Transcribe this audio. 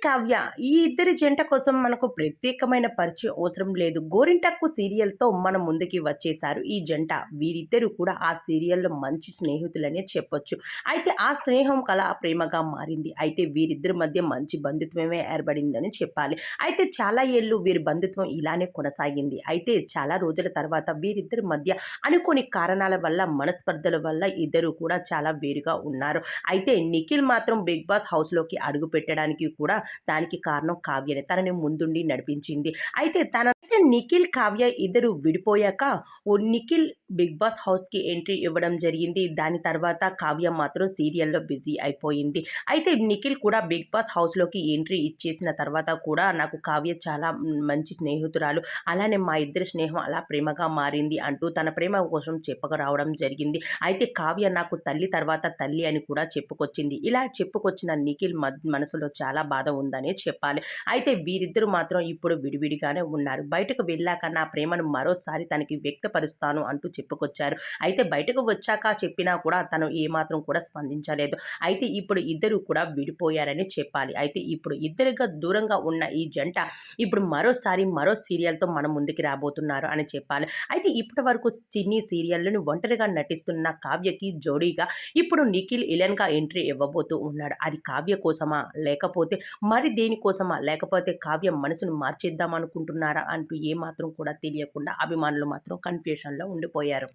కావ్య ఈ ఇద్దరి జంట కోసం మనకు ప్రత్యేకమైన పరిచయం అవసరం లేదు. గోరింటాకు సీరియల్తో మన ముందుకి వచ్చేశారు ఈ జంట. వీరిద్దరూ కూడా ఆ సీరియల్లో మంచి స్నేహితులనే చెప్పొచ్చు. అయితే ఆ స్నేహం కల ప్రేమగా మారింది. అయితే వీరిద్దరి మధ్య మంచి బంధుత్వమే ఏర్పడిందని చెప్పాలి. అయితే చాలా ఏళ్ళు వీరి బంధుత్వం ఇలానే కొనసాగింది. అయితే చాలా రోజుల తర్వాత వీరిద్దరి మధ్య అనుకోని కారణాల వల్ల, మనస్పర్ధల వల్ల ఇద్దరు కూడా చాలా వేరుగా ఉన్నారు. అయితే నిఖిల్ మాత్రం బిగ్ బాస్ హౌస్లోకి అడుగు పెట్టడానికి కూడా దానికి కారణం కావ్యనే. తనని ముందుండి నడిపించింది. అయితే నిఖిల్, కావ్య ఇద్దరు విడిపోయాక నిఖిల్ బిగ్ బాస్ హౌస్‌కి ఎంట్రీ ఇవ్వడం జరిగింది. దాని తర్వాత కావ్య మాత్రం సీరియల్‌లో బిజీ అయిపోయింది. అయితే నిఖిల్ కూడా బిగ్ బాస్ హౌస్‌లోకి ఎంట్రీ ఇచ్చేసిన తర్వాత కూడా నాకు కావ్య చాలా మంచి స్నేహితురాలు. అలానే మా ఇద్దరి స్నేహం అలా ప్రేమగా మారింది అంటూ తన ప్రేమ కోసం చెప్పక రావడం జరిగింది. అయితే కావ్య నాకు తల్లి తర్వాత తల్లి అని కూడా చెప్పుకొచ్చింది. ఇలా చెప్పుకొచ్చిన నిఖిల్ మనసులో చాలా బాధ ఉందనే చెప్పాలి. అయితే వీరిద్దరూ మాత్రం ఇప్పుడు విడివిడిగానే ఉన్నారు. బయటకు వెళ్ళాక నా ప్రేమను మరోసారి తనకి వ్యక్తపరుస్తాను అంటూ చెప్పుకొచ్చారు. అయితే బయటకు వచ్చాక చెప్పినా కూడా తను ఏమాత్రం కూడా స్పందించలేదు. అయితే ఇప్పుడు ఇద్దరు కూడా విడిపోయారని చెప్పాలి. అయితే ఇప్పుడు ఇద్దరుగా దూరంగా ఉన్న ఈ జంట ఇప్పుడు మరోసారి మరో సీరియల్‌తో మన ముందుకి రాబోతున్నారు అని చెప్పాలి. అయితే ఇప్పటి వరకు సినీ సీరియల్‌లను ఒంటరిగా నటిస్తున్న కావ్యకి జోడీగా ఇప్పుడు నిఖిల్ ఇలన్‌గా ఎంట్రీ ఇవ్వబోతూ ఉన్నాడు. అది కావ్య కోసమా? లేకపోతే మరి దేనికోసమా? లేకపోతే కావ్య మనసును మార్చేద్దాం అనుకుంటున్నారా? అంటూ ఏమాత్రం కూడా తెలియకుండా అభిమానులు మాత్రం కన్‌ఫ్యూషన్‌లో ఉండిపోయారు.